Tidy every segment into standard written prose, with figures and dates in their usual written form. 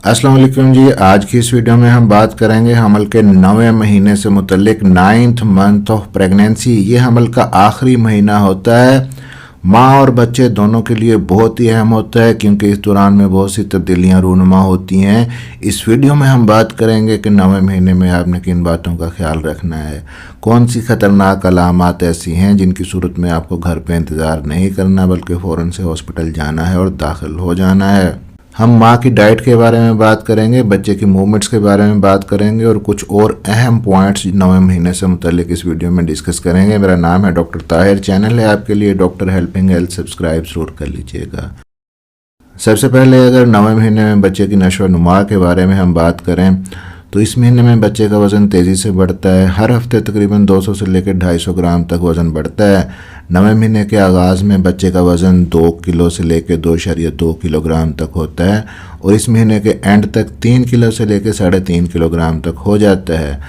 अस्सलाम वालेकुम जी। आज की इस वीडियो में हम बात करेंगे हमल के 9वें महीने से मुतल्लिक 9th मंथ ऑफ प्रेगनेंसी। ये हमल का आखिरी महीना होता है। माँ और बच्चे दोनों के लिए बहुत ही अहम होता है क्योंकि इस दौरान में बहुत सी तब्दीलियाँ रूनुमा होती हैं। इस वीडियो में हम बात करेंगे कि 9वें महीने में आपने किन बातों का ख्याल रखना है, कौन सी ख़तरनाक अलामात ऐसी हैं जिनकी सूरत में आपको घर पे इंतज़ार नहीं करना बल्कि फ़ौरन से हॉस्पिटल जाना है और दाखिल हो जाना है। हम माँ की डाइट के बारे में बात करेंगे, बच्चे की मूवमेंट्स के बारे में बात करेंगे और कुछ और अहम पॉइंट्स 9वें महीने से मुतल्लिक इस वीडियो में डिस्कस करेंगे। मेरा नाम है डॉक्टर ताहिर, चैनल है आपके लिए डॉक्टर हेल्पिंग हेल्थ, सब्सक्राइब ज़रूर कर लीजिएगा। सबसे पहले अगर 9वें महीने में बच्चे की नशो नुमा के बारे में हम बात करें तो इस महीने में बच्चे का वज़न तेज़ी से बढ़ता है। हर हफ्ते तकरीबन 200 से लेकर 250 ग्राम तक वज़न बढ़ता है। 9वें महीने के आगाज़ में बच्चे का वज़न 2 किलो से लेकर 2.2 किलोग्राम तक होता है और इस महीने के एंड तक 3 किलो से लेकर 3.5 किलोग्राम तक हो जाता है।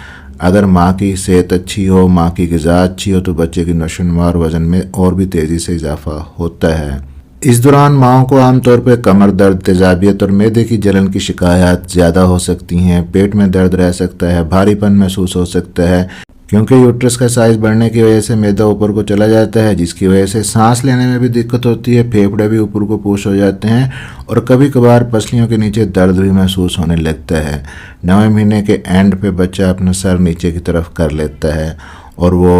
अगर माँ की सेहत अच्छी हो, माँ की ग़िज़ा अच्छी हो तो बच्चे की नशो नुमा और वज़न में और भी तेज़ी से इजाफ़ा होता है। इस दौरान माओं को आमतौर पर कमर दर्द, तेज़ाबियत और मैदे की जलन की शिकायत ज़्यादा हो सकती हैं। पेट में दर्द रह सकता है, भारीपन महसूस हो सकता है क्योंकि यूट्रस का साइज़ बढ़ने की वजह से मैदा ऊपर को चला जाता है, जिसकी वजह से सांस लेने में भी दिक्कत होती है। फेफड़े भी ऊपर को पुश हो जाते हैं और कभी कभार पसलियों के नीचे दर्द भी महसूस होने लगता है। 9वें महीने के एंड पे बच्चा अपना सर नीचे की तरफ कर लेता है और वो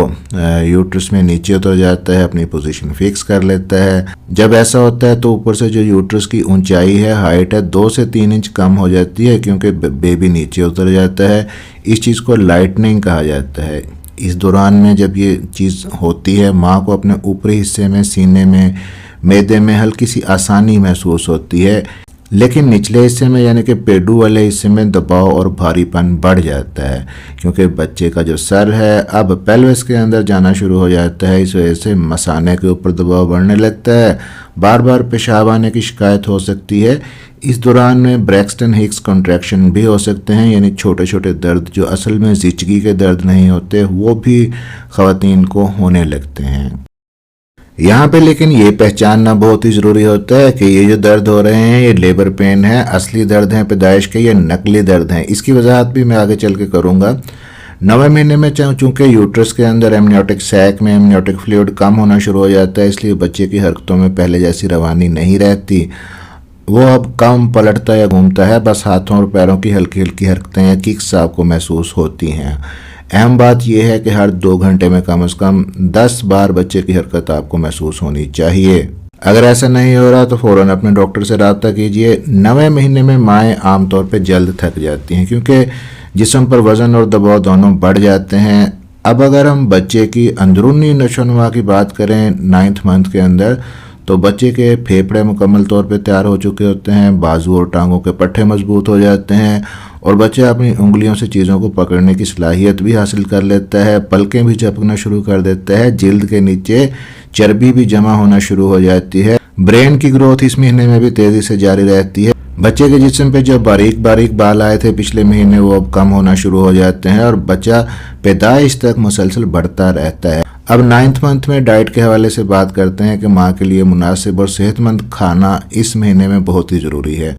यूट्रस में नीचे उतर जाता है, अपनी पोजीशन फिक्स कर लेता है। जब ऐसा होता है तो ऊपर से जो यूट्रस की ऊंचाई है, हाइट है, 2 से 3 इंच कम हो जाती है क्योंकि बेबी नीचे उतर जाता है। इस चीज़ को लाइटनिंग कहा जाता है। इस दौरान में जब ये चीज़ होती है, माँ को अपने ऊपरी हिस्से में, सीने में, मैदे में हल्की सी आसानी महसूस होती है, लेकिन निचले हिस्से में यानी कि पेडू वाले हिस्से में दबाव और भारीपन बढ़ जाता है क्योंकि बच्चे का जो सर है अब पेल्विस के अंदर जाना शुरू हो जाता है। इस वजह से मसाने के ऊपर दबाव बढ़ने लगता है। बार बार पेशाब आने की शिकायत हो सकती है। इस दौरान में ब्रैक्सटन हिक्स कॉन्ट्रैक्शन भी हो सकते हैं, यानी छोटे छोटे दर्द जो असल में ज़िचगी के दर्द नहीं होते वो भी ख़वातीन को होने लगते हैं। यहाँ पे लेकिन ये पहचानना बहुत ही ज़रूरी होता है कि ये जो दर्द हो रहे हैं ये लेबर पेन है, असली दर्द हैं पैदाइश के, ये नकली दर्द हैं। इसकी वजाहत भी मैं आगे चल के करूँगा। 9वें महीने में चूँकि यूट्रस के अंदर एमनियोटिक सैक में एमनियोटिक फ्लूइड कम होना शुरू हो जाता है, इसलिए बच्चे की हरकतों में पहले जैसी रवानी नहीं रहती। वो अब कम पलटता या घूमता है, बस हाथों और पैरों की हल्की हल्की हरकतें या किक्स आपको महसूस होती हैं। अहम बात यह है कि हर 2 घंटे में कम से कम 10 बार बच्चे की हरकत आपको महसूस होनी चाहिए। अगर ऐसा नहीं हो रहा तो फ़ौरन अपने डॉक्टर से रब्ता कीजिए। 9वें महीने में माएँ आमतौर पर जल्द थक जाती हैं क्योंकि जिस्म पर वज़न और दबाव दोनों बढ़ जाते हैं। अब अगर हम बच्चे की अंदरूनी नशोनुमा की बात करें 9th मंथ के अंदर तो बच्चे के फेफड़े मुकम्मल तौर पे तैयार हो चुके होते हैं, बाजू और टांगों के पट्टे मजबूत हो जाते हैं और बच्चा अपनी उंगलियों से चीज़ों को पकड़ने की सलाहियत भी हासिल कर लेता है। पलकें भी झपकना शुरू कर देता है, जिल्द के नीचे चर्बी भी जमा होना शुरू हो जाती है। ब्रेन की ग्रोथ इस महीने में भी तेज़ी से जारी रहती है। बच्चे के जिस्म पे जो बारीक बारीक बाल आए थे पिछले महीने वो अब कम होना शुरू हो जाते हैं और बच्चा पैदाइश तक मुसलसल बढ़ता रहता है। अब 9th मंथ में डाइट के हवाले से बात करते हैं कि माँ के लिए मुनासिब और सेहतमंद खाना इस महीने में बहुत ही ज़रूरी है,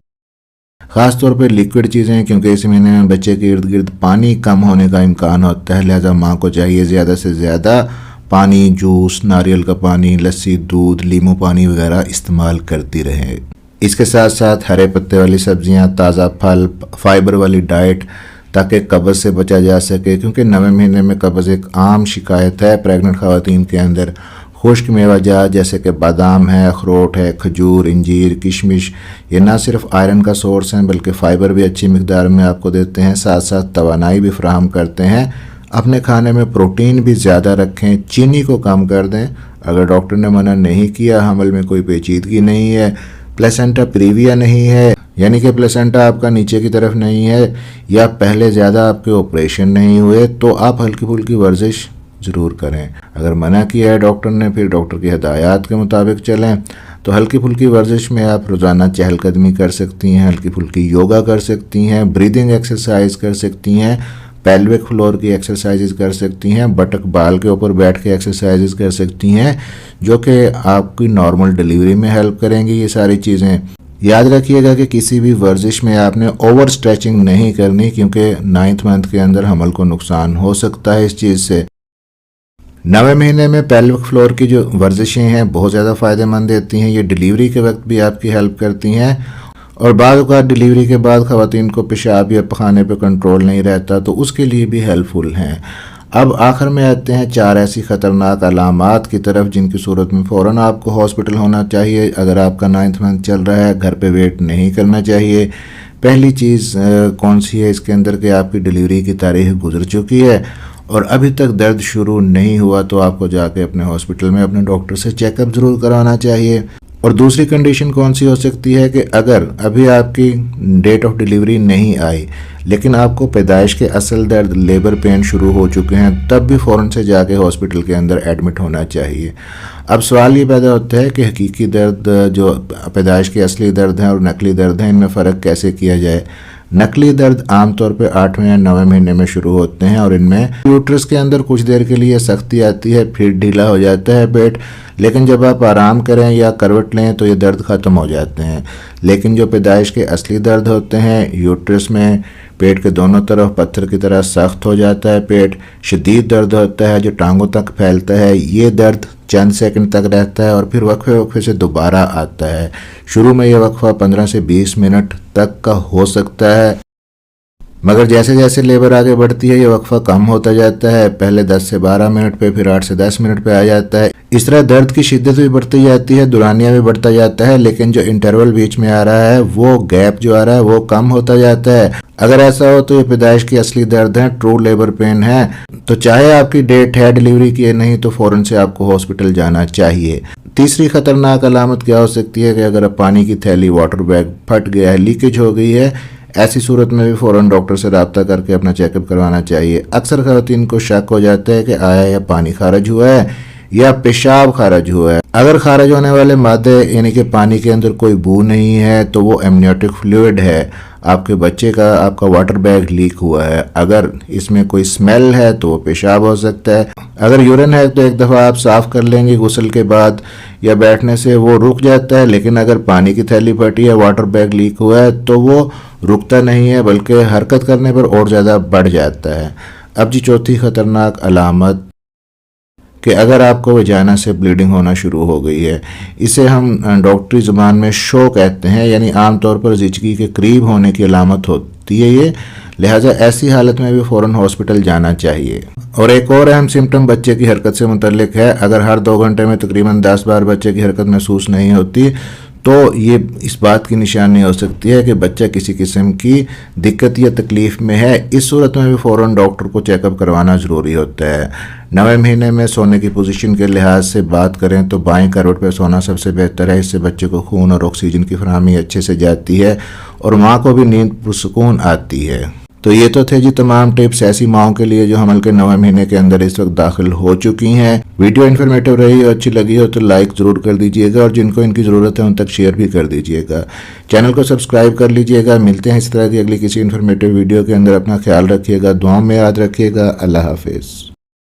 ख़ास तौर पे लिक्विड चीज़ें, क्योंकि इस महीने में बच्चे के इर्द गिर्द पानी कम होने का इम्कान होता है। लिहाजा माँ को चाहिए ज़्यादा से ज़्यादा पानी, जूस, नारियल का पानी, लस्सी, दूध, नींबू पानी वगैरह इस्तेमाल करती रहे। इसके साथ साथ हरे पत्ते वाली सब्जियाँ, ताज़ा फल, फाइबर वाली डाइट ताकि कब्ज़ से बचा जा सके क्योंकि 9वें महीने में कब्ज़ एक आम शिकायत है प्रेग्नेंट ख़वातीन के अंदर। खुश्क मेवाजात जैसे कि बादाम है, अखरोट है, खजूर, इंजीर, किशमिश ये ना सिर्फ आयरन का सोर्स हैं बल्कि फ़ाइबर भी अच्छी मिकदार में आपको देते हैं, साथ साथ तवानाई भी फराहम करते हैं। अपने खाने में प्रोटीन भी ज़्यादा रखें, चीनी को कम कर दें। अगर डॉक्टर ने मना नहीं किया, हमल में कोई पेचीदगी नहीं है, प्लेसेंटा प्रीविया नहीं है यानी कि प्लेसेंटा आपका नीचे की तरफ नहीं है, या पहले ज़्यादा आपके ऑपरेशन नहीं हुए तो आप हल्की फुल्की वर्जिश ज़रूर करें। अगर मना किया है डॉक्टर ने, फिर डॉक्टर की हिदायत के मुताबिक चलें। तो हल्की फुल्की वर्जिश में आप रोज़ाना चहलकदमी कर सकती हैं, हल्की फुल्की योगा कर सकती हैं, ब्रीदिंग एक्सरसाइज कर सकती हैं, पेल्विक फ्लोर की एक्सरसाइजेज कर सकती हैं, बटक बाल के ऊपर बैठ के एक्सरसाइजेज कर सकती हैं जो कि आपकी नॉर्मल डिलीवरी में हेल्प करेंगी। ये सारी चीज़ें یاد رکھیے گا کہ کسی بھی ورزش میں آپ نے اوور اسٹریچنگ نہیں کرنی، کیونکہ 9 منتھ کے اندر حمل کو نقصان ہو سکتا ہے اس چیز سے۔ 9ویں مہینے میں پیلوک فلور کی جو ورزشیں ہیں بہت زیادہ فائدہ مند دیتی ہیں، یہ ڈیلیوری کے وقت بھی آپ کی ہیلپ کرتی ہیں، اور بعض اوقات ڈیلیوری کے بعد خواتین کو پیشاب یا پخانے پہ کنٹرول نہیں رہتا تو اس کے لیے بھی ہیلپ فل ہیں۔ اب آخر میں آتے ہیں 4 ایسی خطرناک علامات کی طرف جن کی صورت میں فوراً آپ کو ہاسپٹل ہونا چاہیے۔ اگر آپ کا 9 منتھ چل رہا ہے، گھر پہ ویٹ نہیں کرنا چاہیے۔ پہلی چیز کون سی ہے اس کے اندر کہ آپ کی ڈیلیوری کی تاریخ گزر چکی ہے اور ابھی تک درد شروع نہیں ہوا، تو آپ کو جا کے اپنے ہاسپٹل میں اپنے ڈاکٹر سے چیک اپ ضرور کرانا چاہیے۔ اور دوسری کنڈیشن کون سی ہو سکتی ہے کہ اگر ابھی آپ کی ڈیٹ آف ڈیلیوری نہیں آئی لیکن آپ کو پیدائش کے اصل درد لیبر پین شروع ہو چکے ہیں، تب بھی فوراً سے جا کے ہاسپٹل کے اندر ایڈمٹ ہونا چاہیے۔ اب سوال یہ پیدا ہوتا ہے کہ حقیقی درد جو پیدائش کے اصلی درد ہیں اور نقلی درد ہیں، ان میں فرق کیسے کیا جائے۔ نقلی درد عام طور پہ 8ویں یا 9ویں مہینے میں شروع ہوتے ہیں اور ان میں یوٹرس کے اندر کچھ دیر کے لیے سختی آتی ہے، پھر ڈھیلا ہو جاتا ہے پیٹ، لیکن جب آپ آرام کریں یا کروٹ لیں تو یہ درد ختم ہو جاتے ہیں۔ لیکن جو پیدائش کے اصلی درد ہوتے ہیں، یوٹرس میں پیٹ کے دونوں طرف پتھر کی طرح سخت ہو جاتا ہے پیٹ، شدید درد ہوتا ہے جو ٹانگوں تک پھیلتا ہے، یہ درد چند سیکنڈ تک رہتا ہے اور پھر وقفے سے دوبارہ آتا ہے۔ شروع میں یہ وقفہ 15 سے 20 منٹ تک کا ہو سکتا ہے، مگر جیسے جیسے لیبر آگے بڑھتی ہے یہ وقفہ کم ہوتا جاتا ہے، پہلے 10 سے 12 منٹ پہ، پھر 8 سے 10 منٹ پہ آ جاتا ہے۔ اس طرح درد کی شدت بھی بڑھتی جاتی ہے، دورانیہ بھی بڑھتا جاتا ہے، لیکن جو انٹرول بیچ میں آ رہا ہے، وہ گیپ جو آ رہا ہے وہ کم ہوتا جاتا ہے۔ اگر ایسا ہو تو یہ پیدائش کی اصلی درد ہیں، ٹرو لیبر پین ہے، تو چاہے آپ کی ڈیٹ ہے ڈیلیوری کی نہیں تو فوراً سے آپ کو ہاسپٹل جانا چاہیے۔ تیسری خطرناک علامت کیا ہو سکتی ہے کہ اگر پانی کی تھیلی واٹر بیگ پھٹ گیا ہے، لیکیج ہو گئی ہے، ایسی صورت میں بھی فوراً ڈاکٹر سے رابطہ کر کے اپنا چیک اپ کروانا چاہیے۔ اکثر خواتین کو شک ہو جاتا ہے کہ آیا یا پانی خارج ہوا ہے یا پیشاب خارج ہوا ہے۔ اگر خارج ہونے والے مادے یعنی کہ پانی کے اندر کوئی بو نہیں ہے تو وہ ایمنیوٹک فلوئڈ ہے، آپ کے بچے کا آپ کا واٹر بیگ لیک ہوا ہے۔ اگر اس میں کوئی سمیل ہے تو وہ پیشاب ہو سکتا ہے۔ اگر یورین ہے تو ایک دفعہ آپ صاف کر لیں گے غسل کے بعد یا بیٹھنے سے، وہ رک جاتا ہے، لیکن اگر پانی کی تھیلی پھٹی ہے، واٹر بیگ لیک ہوا ہے تو وہ رکتا نہیں ہے بلکہ حرکت کرنے پر اور زیادہ بڑھ جاتا ہے۔ اب جی چوتھی خطرناک علامت کہ اگر آپ کو وجائنا سے بلیڈنگ ہونا شروع ہو گئی ہے، اسے ہم ڈاکٹری زبان میں شو کہتے ہیں، یعنی عام طور پر زچگی کے قریب ہونے کی علامت ہوتی ہے یہ، لہٰذا ایسی حالت میں بھی فوراً ہاسپٹل جانا چاہیے۔ اور ایک اور اہم سمٹم بچے کی حرکت سے متعلق ہے، اگر ہر 2 گھنٹے میں تقریباً 10 بار بچے کی حرکت محسوس نہیں ہوتی تو یہ اس بات کی نشانی ہو سکتی ہے کہ بچہ کسی قسم کی دقت یا تکلیف میں ہے۔ اس صورت میں بھی فوراً ڈاکٹر کو چیک اپ کروانا ضروری ہوتا ہے۔ 9ویں مہینے میں سونے کی پوزیشن کے لحاظ سے بات کریں تو بائیں کروٹ پہ سونا سب سے بہتر ہے، اس سے بچے کو خون اور آکسیجن کی فراہمی اچھے سے جاتی ہے اور ماں کو بھی نیند پرسکون آتی ہے۔ تو یہ تو تھے جی تمام ٹپس ایسی ماؤں کے لیے جو حمل کے 9ویں مہینے کے اندر اس وقت داخل ہو چکی ہیں۔ ویڈیو انفارمیٹیو رہی اور اچھی لگی ہو تو لائک ضرور کر دیجئے گا اور جن کو ان کی ضرورت ہے ان تک شیئر بھی کر دیجئے گا۔ چینل کو سبسکرائب کر لیجئے گا۔ ملتے ہیں اس طرح کی اگلی کسی انفارمیٹیو ویڈیو کے اندر، اپنا خیال رکھیے گا، دعاؤں میں یاد رکھیے گا۔ اللہ حافظ۔